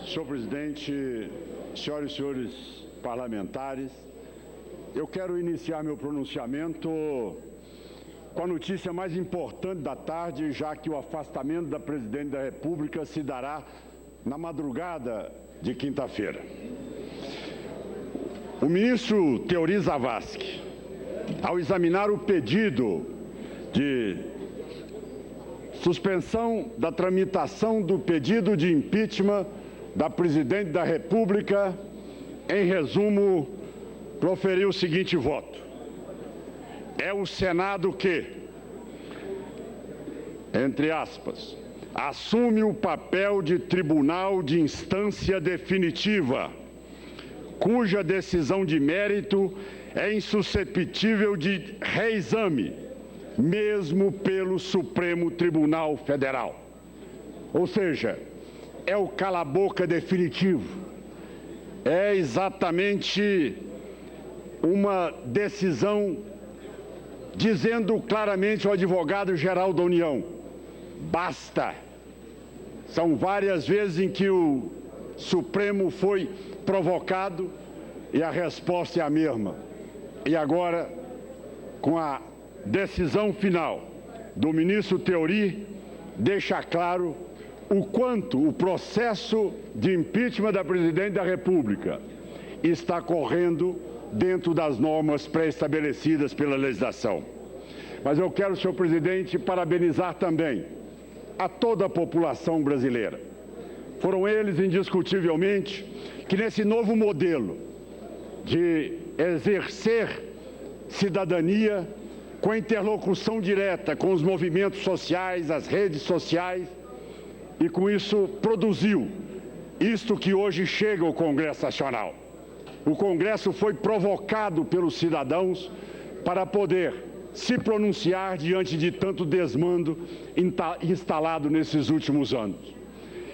Senhor presidente, senhoras e senhores parlamentares, eu quero iniciar meu pronunciamento com a notícia mais importante da tarde, já que o afastamento da presidente da República se dará na madrugada de quinta-feira. O ministro Teori Zavascki, ao examinar o pedido de suspensão da tramitação do pedido de impeachment da presidente da República, em resumo, proferiu o seguinte voto: é o Senado que, entre aspas, assume o papel de tribunal de instância definitiva, cuja decisão de mérito é insuscetível de reexame, mesmo pelo Supremo Tribunal Federal. Ou seja, é o cala-boca definitivo. É exatamente uma decisão dizendo claramente ao advogado-geral da União: basta. São várias vezes em que o Supremo foi provocado e a resposta é a mesma. E agora, com a decisão final do ministro Teori, deixa claro o quanto o processo de impeachment da presidente da República está correndo dentro das normas pré-estabelecidas pela legislação. Mas eu quero, senhor presidente, parabenizar também a toda a população brasileira. Foram eles, indiscutivelmente, que nesse novo modelo de exercer cidadania com a interlocução direta com os movimentos sociais, as redes sociais, e com isso produziu isto que hoje chega ao Congresso Nacional. O Congresso foi provocado pelos cidadãos para poder se pronunciar diante de tanto desmando instalado nesses últimos anos.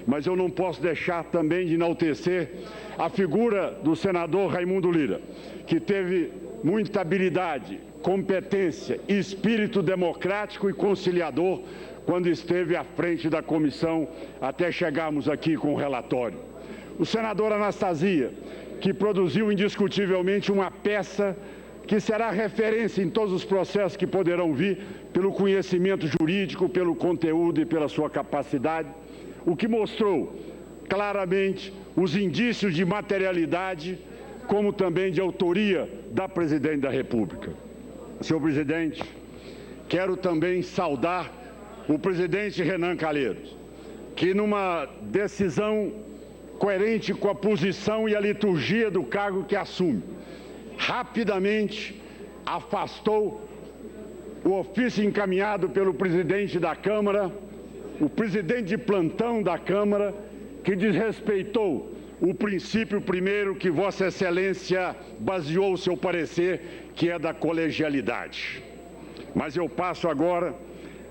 Mas eu não posso deixar também de enaltecer a figura do senador Raimundo Lira, que teve muita habilidade, competência e espírito democrático e conciliador quando esteve à frente da comissão até chegarmos aqui com o relatório. O senador Anastasia, que produziu indiscutivelmente uma peça que será referência em todos os processos que poderão vir pelo conhecimento jurídico, pelo conteúdo e pela sua capacidade, o que mostrou claramente os indícios de materialidade, como também de autoria da presidente da República. Senhor presidente, quero também saudar o presidente Renan Calheiros, que numa decisão coerente com a posição e a liturgia do cargo que assume, rapidamente afastou o ofício encaminhado pelo presidente da Câmara, o presidente de plantão da Câmara, que desrespeitou o princípio primeiro que Vossa Excelência baseou o seu parecer, que é da colegialidade. Mas eu passo agora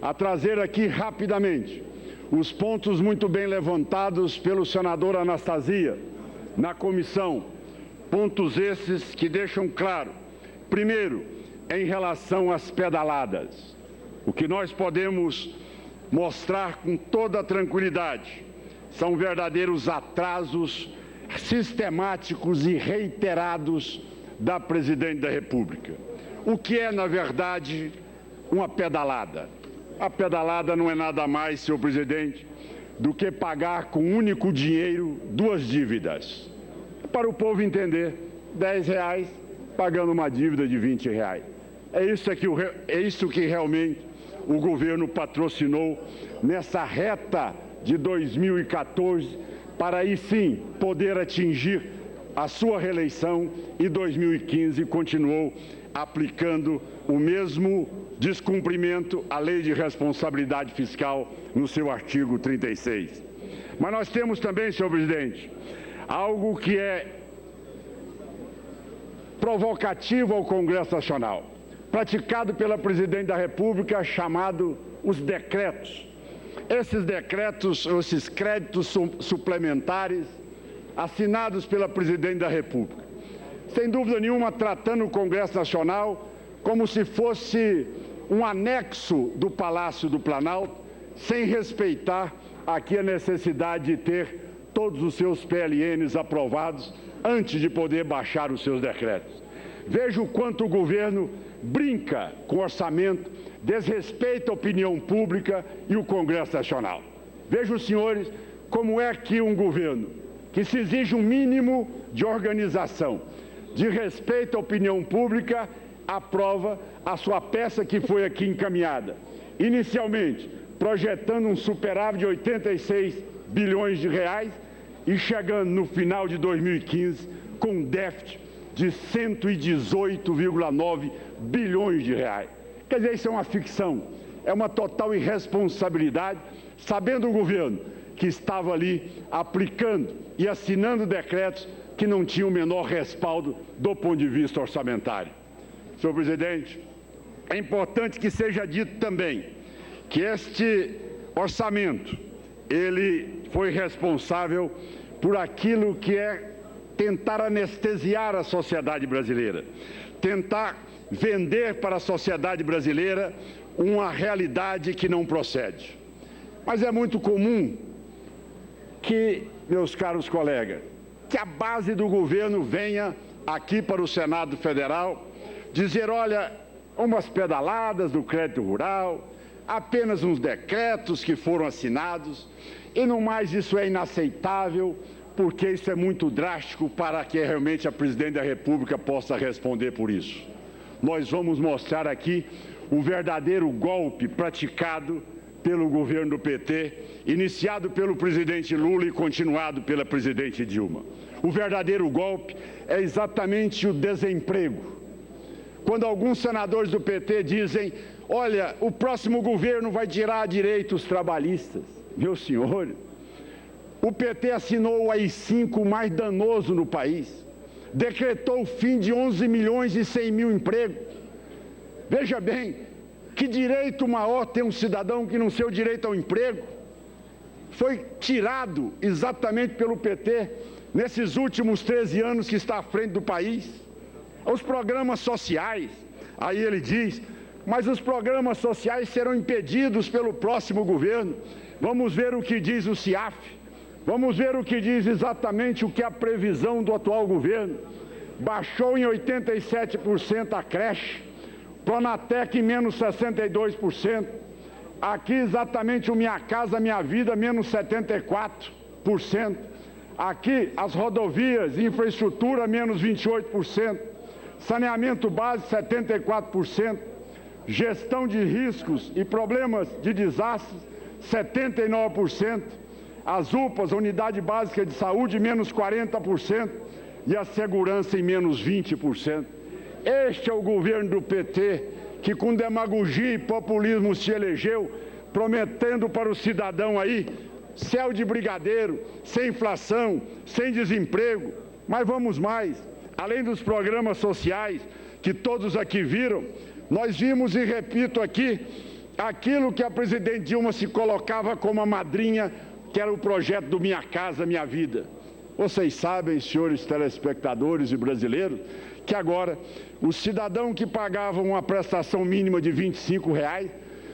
a trazer aqui rapidamente os pontos muito bem levantados pelo senador Anastasia na comissão, pontos esses que deixam claro, primeiro, em relação às pedaladas, o que nós podemos mostrar com toda tranquilidade são verdadeiros atrasos sistemáticos e reiterados da presidente da República. O que é, na verdade, uma pedalada? A pedalada não é nada mais, senhor presidente, do que pagar com um único dinheiro duas dívidas. Para o povo entender, R$10 pagando uma dívida de R$20. É isso que realmente o governo patrocinou nessa reta de 2014, para aí sim poder atingir a sua reeleição, e 2015 continuou aplicando o mesmo descumprimento à Lei de Responsabilidade Fiscal no seu artigo 36. Mas nós temos também, senhor presidente, algo que é provocativo ao Congresso Nacional, praticado pela presidente da República, chamado os decretos. Esses decretos, esses créditos suplementares assinados pela presidente da República, sem dúvida nenhuma tratando o Congresso Nacional como se fosse um anexo do Palácio do Planalto, sem respeitar aqui a necessidade de ter todos os seus PLNs aprovados antes de poder baixar os seus decretos. Veja o quanto o governo brinca com o orçamento, desrespeita a opinião pública e o Congresso Nacional. Veja os senhores como é que um governo que se exige um mínimo de organização, de respeito à opinião pública, aprova a sua peça que foi aqui encaminhada. Inicialmente, projetando um superávit de 86 bilhões de reais e chegando no final de 2015 com um déficit de 118,9 bilhões de reais. Quer dizer, isso é uma ficção, é uma total irresponsabilidade, sabendo o governo que estava ali aplicando e assinando decretos que não tinham o menor respaldo do ponto de vista orçamentário. Senhor presidente, é importante que seja dito também que este orçamento, ele foi responsável por aquilo que é tentar anestesiar a sociedade brasileira, tentar vender para a sociedade brasileira uma realidade que não procede. Mas é muito comum que, meus caros colegas, que a base do governo venha aqui para o Senado Federal dizer, olha, umas pedaladas do crédito rural, apenas uns decretos que foram assinados, e no mais isso é inaceitável, porque isso é muito drástico para que realmente a Presidente da República possa responder por isso. Nós vamos mostrar aqui o verdadeiro golpe praticado pelo governo do PT, iniciado pelo presidente Lula e continuado pela presidente Dilma. O verdadeiro golpe é exatamente o desemprego. Quando alguns senadores do PT dizem, olha, o próximo governo vai tirar direitos trabalhistas. Meus senhores, o PT assinou o AI-5 mais danoso no país, decretou o fim de 11 milhões e 100 mil empregos. Veja bem, que direito maior tem um cidadão que não seu direito ao emprego? Foi tirado exatamente pelo PT nesses últimos 13 anos que está à frente do país. Os programas sociais, aí ele diz, mas os programas sociais serão impedidos pelo próximo governo. Vamos ver o que diz o CIAF, vamos ver o que diz exatamente o que é a previsão do atual governo. Baixou em 87% a creche, Pronatec em menos 62%, aqui exatamente o Minha Casa Minha Vida menos 74%, aqui as rodovias e infraestrutura menos 28%, saneamento básico 74%, gestão de riscos e problemas de desastres 79%, as UPAs, Unidade Básica de Saúde, menos 40% e a segurança em menos 20%. Este é o governo do PT que com demagogia e populismo se elegeu, prometendo para o cidadão aí céu de brigadeiro, sem inflação, sem desemprego. Mas vamos mais, além dos programas sociais que todos aqui viram, nós vimos e repito aqui, aquilo que a presidente Dilma se colocava como a madrinha, que era o projeto do Minha Casa Minha Vida. Vocês sabem, senhores telespectadores e brasileiros, que agora o cidadão que pagava uma prestação mínima de R$25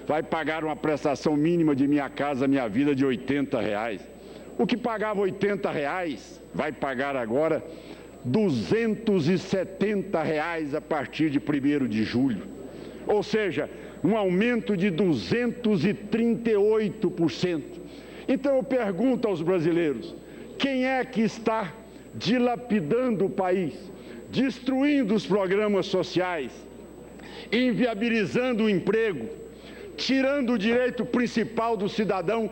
vai pagar uma prestação mínima de Minha Casa Minha Vida de R$80. O que pagava R$80 vai pagar agora R$270 a partir de 1º de julho. Ou seja, um aumento de 238%. Então eu pergunto aos brasileiros, quem é que está dilapidando o país, destruindo os programas sociais, inviabilizando o emprego, tirando o direito principal do cidadão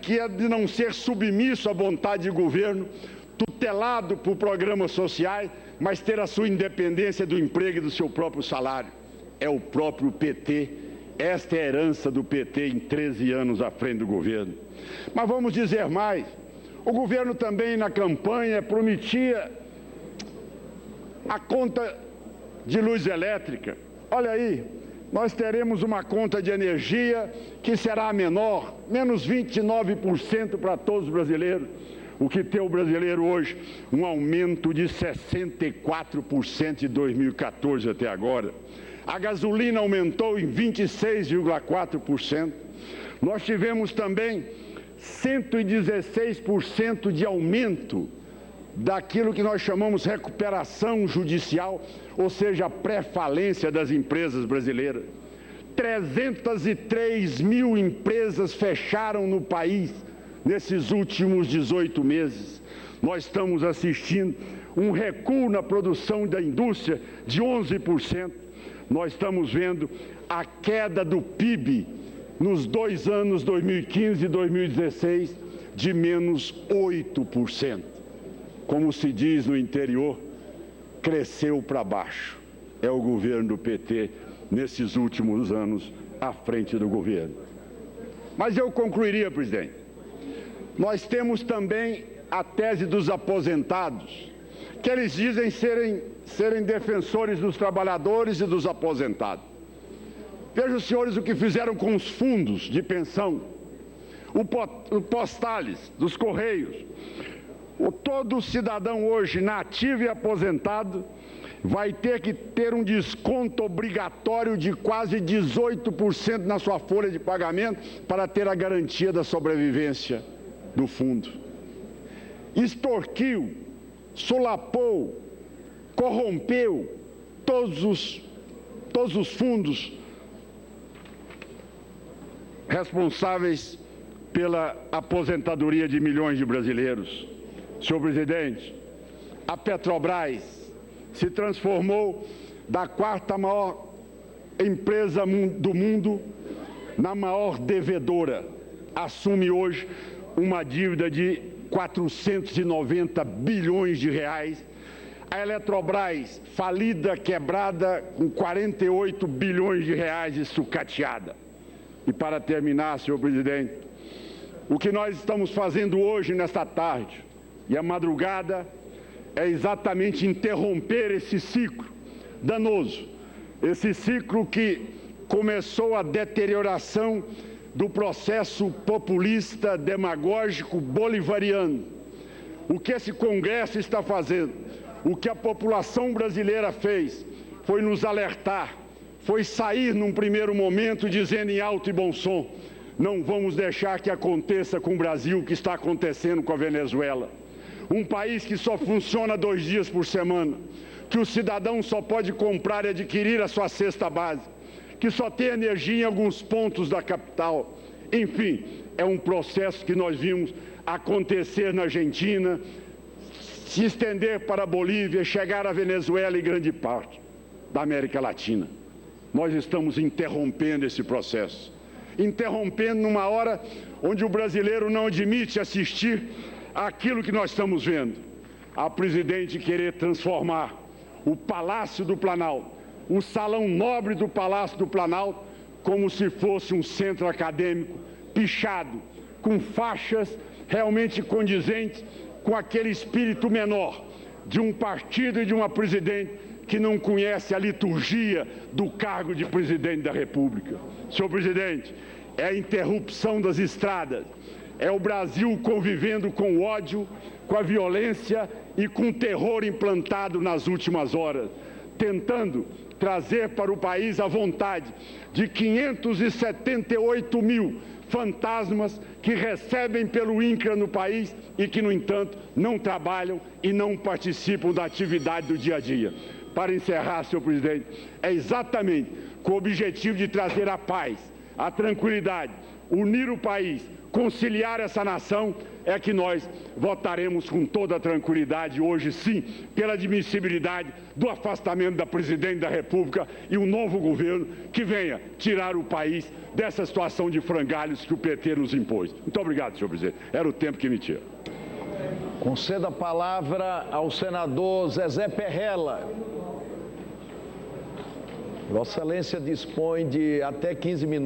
que é de não ser submisso à vontade do governo, tutelado por programas sociais, mas ter a sua independência do emprego e do seu próprio salário? É o próprio PT. Esta é a herança do PT em 13 anos à frente do governo. Mas vamos dizer mais, o governo também na campanha prometia a conta de luz elétrica. Olha aí, nós teremos uma conta de energia que será menor, menos 29% para todos os brasileiros. O que tem o brasileiro hoje? Um aumento de 64% de 2014 até agora. A gasolina aumentou em 26,4%. Nós tivemos também 116% de aumento daquilo que nós chamamos recuperação judicial, ou seja, a pré-falência das empresas brasileiras. 303 mil empresas fecharam no país nesses últimos 18 meses. Nós estamos assistindo um recuo na produção da indústria de 11%. Nós estamos vendo a queda do PIB nos 2 anos, 2015 e 2016, de menos 8%. Como se diz no interior, cresceu para baixo. É o governo do PT nesses últimos anos à frente do governo. Mas eu concluiria, presidente. Nós temos também a tese dos aposentados, que eles dizem serem defensores dos trabalhadores e dos aposentados. Vejam, senhores, o que fizeram com os fundos de pensão, o postales dos Correios. Todo cidadão hoje, nativo e aposentado, vai ter que ter um desconto obrigatório de quase 18% na sua folha de pagamento para ter a garantia da sobrevivência do fundo. Extorquiu, solapou, corrompeu todos os fundos responsáveis pela aposentadoria de milhões de brasileiros. Senhor presidente, a Petrobras se transformou da 4ª maior empresa do mundo na maior devedora. Assume hoje uma dívida de 490 bilhões de reais. A Eletrobras, falida, quebrada, com 48 bilhões de reais e sucateada. E para terminar, senhor presidente, o que nós estamos fazendo hoje, nesta tarde e a madrugada, é exatamente interromper esse ciclo danoso, esse ciclo que começou a deterioração do processo populista, demagógico, bolivariano. O que esse Congresso está fazendo, o que a população brasileira fez, foi nos alertar, foi sair num primeiro momento dizendo em alto e bom som: não vamos deixar que aconteça com o Brasil o que está acontecendo com a Venezuela. Um país que só funciona 2 dias por semana, que o cidadão só pode comprar e adquirir a sua cesta básica, que só tem energia em alguns pontos da capital. Enfim, é um processo que nós vimos acontecer na Argentina, se estender para a Bolívia, chegar à Venezuela e grande parte da América Latina. Nós estamos interrompendo esse processo, interrompendo numa hora onde o brasileiro não admite assistir aquilo que nós estamos vendo. A presidente querer transformar o Palácio do Planalto, o salão nobre do Palácio do Planalto, como se fosse um centro acadêmico pichado, com faixas realmente condizentes com aquele espírito menor de um partido e de uma presidente que não conhece a liturgia do cargo de presidente da República. Senhor presidente, é a interrupção das estradas, é o Brasil convivendo com o ódio, com a violência e com o terror implantado nas últimas horas, tentando trazer para o país a vontade de 578 mil fantasmas que recebem pelo INCRA no país e que, no entanto, não trabalham e não participam da atividade do dia a dia. Para encerrar, senhor presidente, é exatamente com o objetivo de trazer a paz, a tranquilidade, unir o país, conciliar essa nação, é que nós votaremos com toda a tranquilidade hoje, sim, pela admissibilidade do afastamento da presidente da República e um novo governo que venha tirar o país dessa situação de frangalhos que o PT nos impôs. Muito obrigado, senhor presidente. Era o tempo que me tinha. Conceda a palavra ao senador Zezé Perrella. Vossa Excelência dispõe de até 15 minutos.